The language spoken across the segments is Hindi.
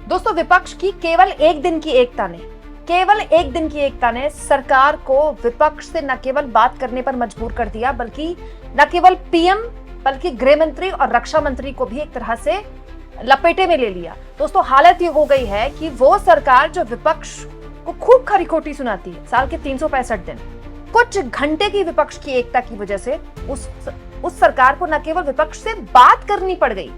दोस्तों, विपक्ष की केवल एक दिन की एकता ने सरकार को विपक्ष से न केवल बात करने पर मजबूर कर दिया, बल्कि न केवल पीएम बल्कि गृह मंत्री और रक्षा मंत्री को भी एक तरह से लपेटे में ले लिया। दोस्तों, हालत ये हो गई है कि वो सरकार जो विपक्ष को खूब खरी खोटी सुनाती है साल के 365 दिन, कुछ घंटे की विपक्ष की एकता की वजह से उस सरकार को न केवल विपक्ष से बात करनी पड़ गई,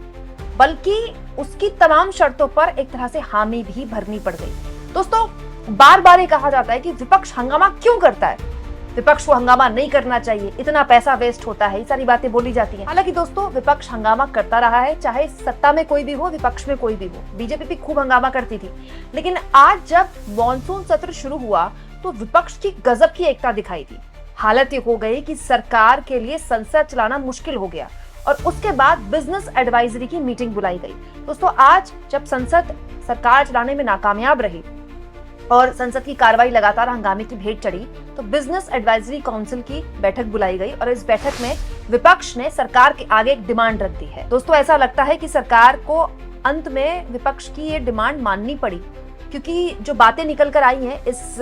बल्कि उसकी तमाम शर्तों पर एक तरह से हामी भी भरनी पड़ गई। दोस्तों, बार बार ये कहा जाता है कि विपक्ष हंगामा क्यों करता है, विपक्ष को हंगामा नहीं करना चाहिए, इतना पैसा वेस्ट होता है, ये सारी बातें बोली जाती हैं। हालांकि दोस्तों, विपक्ष हंगामा करता रहा है, चाहे सत्ता में कोई भी हो, विपक्ष में कोई भी हो। बीजेपी भी खूब हंगामा करती थी, लेकिन आज जब मॉनसून सत्र शुरू हुआ तो विपक्ष की गजब की एकता दिखाई दी। हालत ये हो गई कि सरकार के लिए संसद चलाना मुश्किल हो गया और उसके बाद बिजनेस एडवाइजरी की मीटिंग बुलाई गई। दोस्तों, आज जब संसद सरकार चलाने में नाकामयाब रही और संसद की कार्रवाई लगातार हंगामे की भेंट चढ़ी, तो बिजनेस एडवाइजरी काउंसिल की बैठक बुलाई गई और इस बैठक में विपक्ष ने सरकार के आगे एक डिमांड रख दी है। दोस्तों, ऐसा लगता है कि सरकार को अंत में विपक्ष की ये डिमांड माननी पड़ी, क्योंकि जो बातें निकल कर आई हैं इस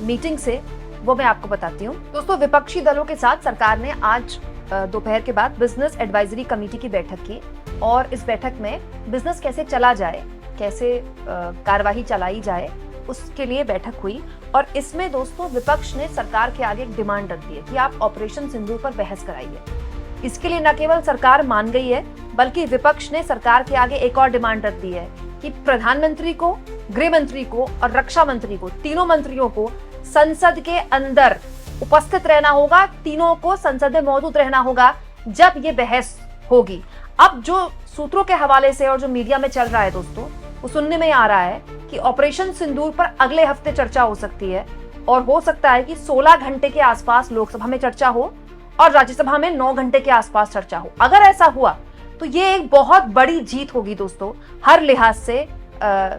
मीटिंग से वो मैं आपको बताती हूँ। दोस्तों, विपक्षी दलों के साथ सरकार ने आज दोपहर के बाद बिजनेस एडवाइजरी कमेटी की बैठक की और इस बैठक में बिजनेस कैसे चला जाए, कैसे कार्यवाही चलाई जाए, उसके लिए बैठक हुई। और इसमें दोस्तों, विपक्ष ने सरकार के आगे एक डिमांड रख दी है कि आप ऑपरेशन सिंदूर पर बहस कराइए। इसके लिए न केवल सरकार मान गई है, बल्कि विपक्ष ने सरकार के आगे एक और डिमांड रख दी है कि प्रधानमंत्री को, गृह मंत्री को और रक्षा मंत्री को, तीनों मंत्रियों को संसद के अंदर उपस्थित रहना होगा, तीनों को संसद में मौजूद रहना होगा जब ये बहस होगी। अब जो सूत्रों के हवाले से और जो मीडिया में चल रहा है दोस्तों, वो सुनने में आ रहा है कि ऑपरेशन सिंदूर पर अगले हफ्ते चर्चा हो सकती है और हो सकता है कि 16 घंटे के आसपास लोकसभा में चर्चा हो और राज्यसभा में 9 घंटे के आसपास चर्चा हो। अगर ऐसा हुआ तो ये एक बहुत बड़ी जीत होगी दोस्तों, हर लिहाज से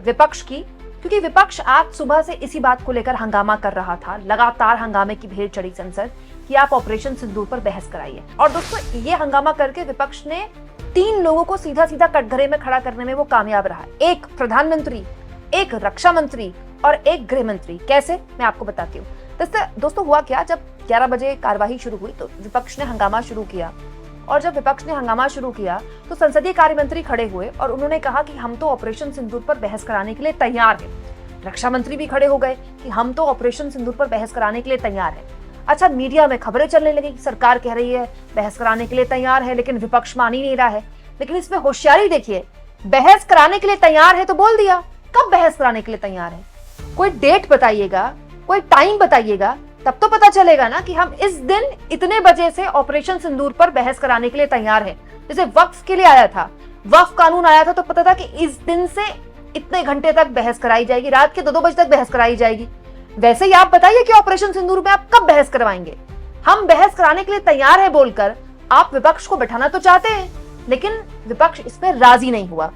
विपक्ष की, क्योंकि विपक्ष आज सुबह से इसी बात को लेकर हंगामा कर रहा था। लगातार हंगामे की भेंट चढ़ी संसद कि आप ऑपरेशन सिंदूर पर बहस कराइए। और दोस्तों, ये हंगामा करके विपक्ष ने 3 लोगों को सीधा सीधा कटघरे में खड़ा करने में वो कामयाब रहा। एक प्रधानमंत्री, एक रक्षा मंत्री और एक गृह मंत्री। कैसे, मैं आपको बताती हूँ। दोस्तों, हुआ क्या, जब 11 बजे कार्यवाही शुरू हुई तो विपक्ष ने हंगामा शुरू किया और जब विपक्ष ने हंगामा शुरू किया तो संसदीय कार्य मंत्री खड़े हुए और उन्होंने कहा कि हम तो ऑपरेशन सिंदूर पर बहस कराने के लिए तैयार हैं। रक्षा मंत्री भी खड़े हो गए कि हम तो ऑपरेशन सिंदूर पर बहस कराने के लिए तैयार हैं। अच्छा, मीडिया में खबरें चलने लगी कि सरकार कह रही है बहस कराने के लिए तैयार है, लेकिन विपक्ष मान ही नहीं रहा है। लेकिन इसमें होशियारी देखिए, बहस कराने के लिए तैयार है तो बोल दिया, कब बहस कराने के लिए तैयार है, कोई डेट बताइएगा, कोई टाइम बताइएगा, तब तो पता चलेगा ना कि हम इस दिन इतने बजे से ऑपरेशन सिंदूर पर बहस कराने के लिए तैयार हैं। जैसे वक्फ के लिए आया था, वक्फ कानून आया था तो पता था कि इस दिन से इतने घंटे तक बहस कराई जाएगी, रात के 2-2 बजे तक बहस कराई जाएगी। वैसे ही आप बताइए कि ऑपरेशन सिंदूर में आप कब बहस करवाएंगे। हम बहस कराने के लिए तैयार है बोलकर आप विपक्ष को बैठाना तो चाहते हैं, लेकिन विपक्ष इसमें राजी नहीं हुआ।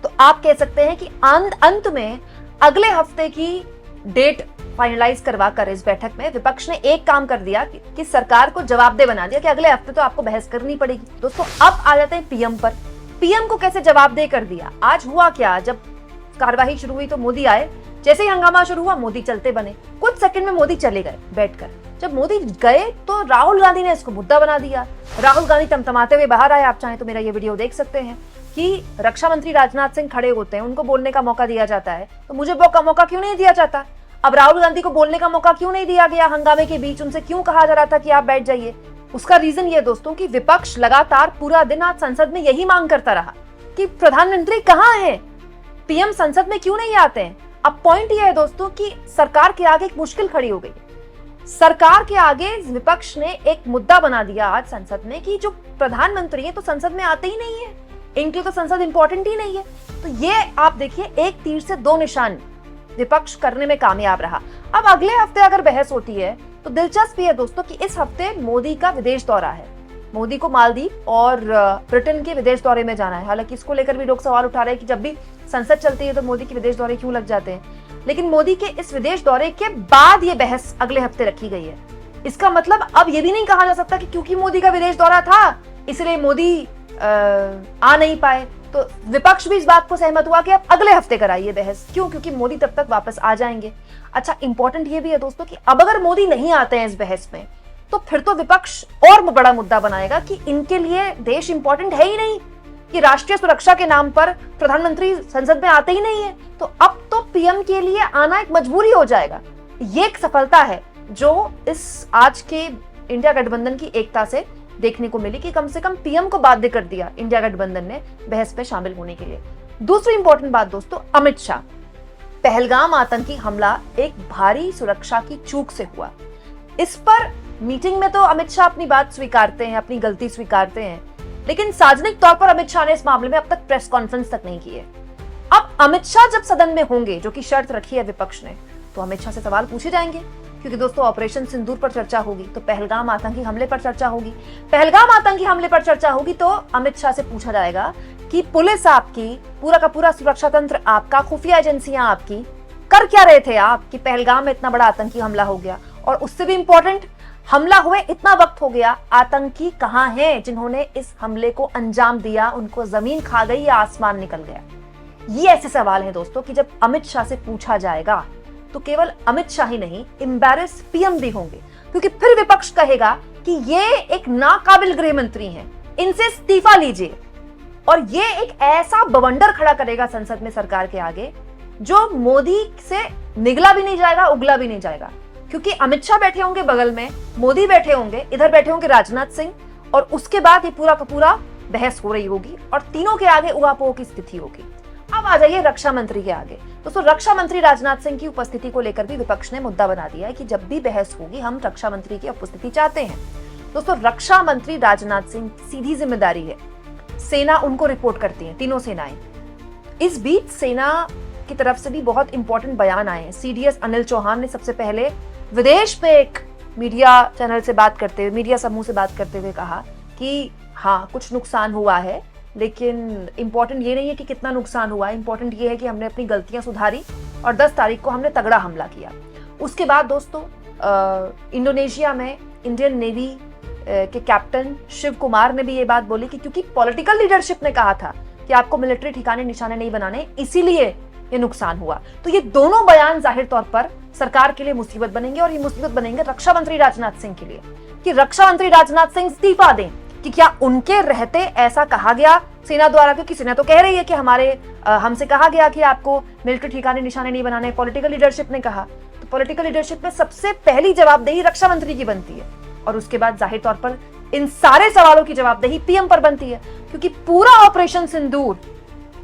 तो आप कह सकते हैं कि अंत में अगले हफ्ते की डेट फाइनलाइज करवा कर इस बैठक में विपक्ष ने एक काम कर दिया कि सरकार को जवाबदेह बना दिया कि अगले हफ्ते तो आपको बहस करनी पड़ेगी। दोस्तों, अब आ जाते हैं पीएम पर। पीएम को कैसे जवाबदेह कर दिया। आज हुआ क्या, जब कार्यवाही शुरू हुई तो मोदी आए, जैसे ही हंगामा शुरू हुआ मोदी चलते बने, कुछ सेकंड में मोदी चले गए बैठकर। जब मोदी गए तो राहुल गांधी ने इसको मुद्दा बना दिया। राहुल गांधी तमतमाते हुए बाहर आए, आप चाहें तो मेरा ये वीडियो देख सकते हैं कि रक्षा मंत्री राजनाथ सिंह खड़े होते हैं, उनको बोलने का मौका दिया जाता है, तो मुझे मौका क्यों नहीं दिया जाता। अब राहुल गांधी को बोलने का मौका क्यों नहीं दिया गया हंगामे के बीच, उनसे क्यों कहा जा रहा था कि आप बैठ जाइए। उसका रीजन ये दोस्तों कि विपक्ष लगातार पूरा दिन आज संसद में यही मांग करता रहा कि प्रधानमंत्री कहाँ है, पीएम संसद में क्यों नहीं आते हैं। अब पॉइंट ये है दोस्तों कि सरकार के आगे एक मुश्किल खड़ी हो गई। सरकार के आगे विपक्ष ने एक मुद्दा बना दिया आज संसद में कि जो प्रधानमंत्री है तो संसद में आते ही नहीं है, इनके लिए तो संसद इंपॉर्टेंट ही नहीं है। तो ये आप देखिए, एक तीर से 2 निशान विपक्ष करने में कामयाब रहा। अब अगले हफ्ते अगर बहस होती है तो दिलचस्प है दोस्तों कि इस हफ्ते मोदी का विदेश दौरा है। मोदी को मालदीव और ब्रिटेन के विदेश दौरे में जाना है। हालांकि इसको लेकर भी लोग सवाल उठा रहे हैं कि जब भी संसद चलती है तो मोदी के विदेश दौरे क्यों लग जाते हैं। लेकिन मोदी के इस विदेश दौरे के बाद ये बहस अगले हफ्ते रखी गई है। इसका मतलब अब ये भी नहीं कहा जा सकता कि क्योंकि मोदी का विदेश दौरा था इसलिए मोदी आ नहीं पाए, तो विपक्ष भी इस बात को सहमत हुआ कि अब अगले हफ्ते कराइए बहस। क्यों? क्योंकि मोदी तब तक वापस आ जाएंगे। अच्छा, इंपॉर्टेंट ये भी है दोस्तों कि अब अगर मोदी नहीं आते हैं इस बहस में, तो फिर तो विपक्ष और बड़ा मुद्दा बनाएगा कि इनके लिए देश इंपॉर्टेंट है ही नहीं, कि राष्ट्रीय सुरक्षा के नाम पर प्रधानमंत्री संसद में आते ही नहीं है, तो अब तो पीएम के लिए आना एक मजबूरी हो जाएगा। ये एक सफलता है जो इस आज के इंडिया गठबंधन की एकता से देखने को मिली कि कम से कम पीएम को बाध्य कर दिया इंडिया गठबंधन ने बहस में शामिल होने के लिए। दूसरी इंपॉर्टेंट बात दोस्तों, अमित शाह। पहलगाम आतंकी हमला एक भारी सुरक्षा की चूक से हुआ। इस पर मीटिंग में तो अमित शाह अपनी बात स्वीकारते हैं, अपनी गलती स्वीकारते हैं, लेकिन सार्वजनिक तौर पर अमित शाह ने इस मामले में अब तक प्रेस कॉन्फ्रेंस तक नहीं की है। अब अमित शाह जब सदन में होंगे, जो कि शर्त रखी है विपक्ष ने, तो अमित शाह से सवाल पूछे जाएंगे, क्योंकि दोस्तों ऑपरेशन सिंदूर पर चर्चा होगी तो पहलगाम आतंकी हमले पर चर्चा होगी। पहलगाम आतंकी हमले पर चर्चा होगी तो अमित शाह से पूछा जाएगा कि पुलिस आपकी, पूरा का पूरा सुरक्षा तंत्र आपका, खुफिया एजेंसियां आपकी कर क्या रहे थे आप कि पहलगाम में इतना बड़ा आतंकी हमला हो गया। और उससे भी इंपॉर्टेंट, हमला हुए इतना वक्त हो गया, आतंकी कहां हैं जिन्होंने इस हमले को अंजाम दिया? उनको जमीन खा गई या आसमान निकल गया? ये ऐसे सवाल हैं दोस्तों कि जब अमित शाह से पूछा जाएगा तो केवल अमित शाह ही नहीं, एम्बैरेस पीएम भी होंगे, क्योंकि फिर विपक्ष कहेगा कि ये एक नाकाबिल गृह मंत्री हैं, इनसे इस्तीफा लीजिए। और ये एक ऐसा बवंडर खड़ा करेगा संसद में सरकार के आगे जो मोदी से निगला भी नहीं जाएगा, उगला भी नहीं जाएगा, क्योंकि अमित शाह बैठे होंगे बगल में, मोदी बैठे होंगे, इधर बैठे होंगे राजनाथ सिंह, और उसके बाद ये पूरा का पूरा बहस हो रही होगी और तीनों के आगे उहापोह की स्थिति होगी। अब आ जाइए रक्षा मंत्री के आगे। दोस्तों रक्षा मंत्री राजनाथ सिंह की उपस्थिति को लेकर भी विपक्ष ने मुद्दा बना दिया है कि जब भी बहस होगी हम रक्षा मंत्री की उपस्थिति चाहते हैं। दोस्तों रक्षा मंत्री राजनाथ सिंह सीधी जिम्मेदारी है, सेना उनको रिपोर्ट करती है, तीनों सेनाएं। इस बीच सेना की तरफ से भी बहुत इंपॉर्टेंट बयान आए हैं। सीडीएस अनिल चौहान ने सबसे पहले विदेश में एक मीडिया चैनल से बात करते हुए, मीडिया समूह से बात करते हुए कहा कि हाँ कुछ नुकसान हुआ है, लेकिन इंपॉर्टेंट ये नहीं है कि कितना नुकसान हुआ है, इंपॉर्टेंट ये है कि हमने अपनी गलतियां सुधारी और 10 तारीख को हमने तगड़ा हमला किया। उसके बाद दोस्तों इंडोनेशिया में इंडियन नेवी के कैप्टन शिव कुमार ने भी ये बात बोली कि क्योंकि पॉलिटिकल लीडरशिप ने कहा था कि आपको मिलिट्री ठिकाने निशाने नहीं बनाने, इसीलिए ये नुकसान हुआ। तो ये दोनों बयान जाहिर तौर पर सरकार के लिए मुसीबत बनेंगे, और ये मुसीबत बनेंगे रक्षा मंत्री राजनाथ सिंह के लिए कि रक्षा मंत्री राजनाथ सिंह इस्तीफा दें, कि क्या उनके रहते ऐसा कहा गया सेना द्वारा? क्योंकि सेना तो कह रही है कि हमसे कहा गया कि आपको मिलिट्री ठिकाने निशाने नहीं बनाने, पॉलिटिकल लीडरशिप ने कहा। तो पॉलिटिकल लीडरशिप में सबसे पहली जवाबदेही रक्षा मंत्री की बनती है, और उसके बाद जाहिर तौर पर इन सारे सवालों की जवाबदेही पीएम पर बनती है, क्योंकि पूरा ऑपरेशन सिंदूर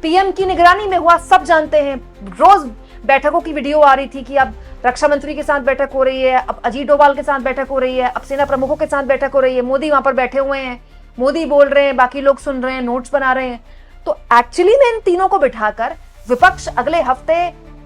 पीएम की निगरानी में हुआ, सब जानते हैं। रोज बैठकों की वीडियो आ रही थी कि अब रक्षा मंत्री के साथ बैठक हो रही है, अब अजीत डोभाल के साथ बैठक हो रही है, अब सेना प्रमुखों के साथ बैठक हो रही है, मोदी वहां पर बैठे हुए हैं, मोदी बोल रहे हैं, बाकी लोग सुन रहे हैं, नोट्स बना रहे हैं। तो एक्चुअली में इन तीनों को बिठाकर विपक्ष अगले हफ्ते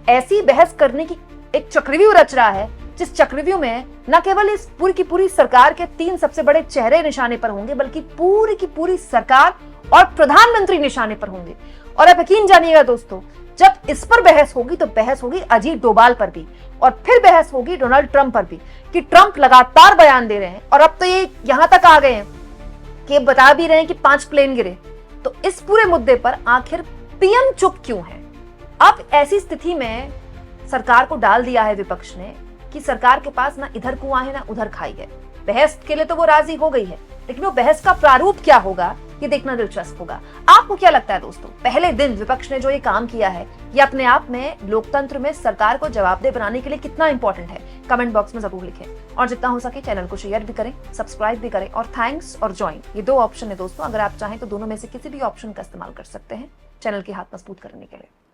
ऐसी बहस करने की एक चक्रव्यूह रच रहा है, जिस चक्रव्यूह में न केवल इस पूरी की पूरी सरकार के 3 सबसे बड़े चेहरे निशाने पर होंगे, बल्कि पूरी की पूरी सरकार और प्रधानमंत्री निशाने पर होंगे। और आप यकीन जानिएगा दोस्तों, जब इस पर बहस होगी तो बहस होगी अजीत डोभाल पर भी, और फिर बहस होगी डोनाल्ड ट्रंप पर भी, कि ट्रंप लगातार बयान दे रहे हैं और अब तो ये यहां तक आ गए हैं कि बता भी रहे हैं कि 5 प्लेन गिरे। तो इस पूरे मुद्दे पर आखिर पीएम चुप क्यों है? अब ऐसी स्थिति में सरकार को डाल दिया है विपक्ष ने कि सरकार के पास ना इधर कुआं है ना उधर खाई है। बहस के लिए तो वो राजी हो गई है, लेकिन वो बहस का प्रारूप क्या होगा ये देखना दिलचस्प होगा। आपको क्या लगता है दोस्तों, पहले दिन विपक्ष ने जो ये काम किया है, ये अपने आप में लोकतंत्र में सरकार को जवाबदेह बनाने के लिए कितना इंपॉर्टेंट है? कमेंट बॉक्स में जरूर लिखें, और जितना हो सके चैनल को शेयर भी करें, सब्सक्राइब भी करें, और थैंक्स और ज्वाइन, ये 2 ऑप्शन है दोस्तों। अगर आप चाहें तो दोनों में से किसी भी ऑप्शन का इस्तेमाल कर सकते हैं चैनल की हाथ मजबूत करने के लिए।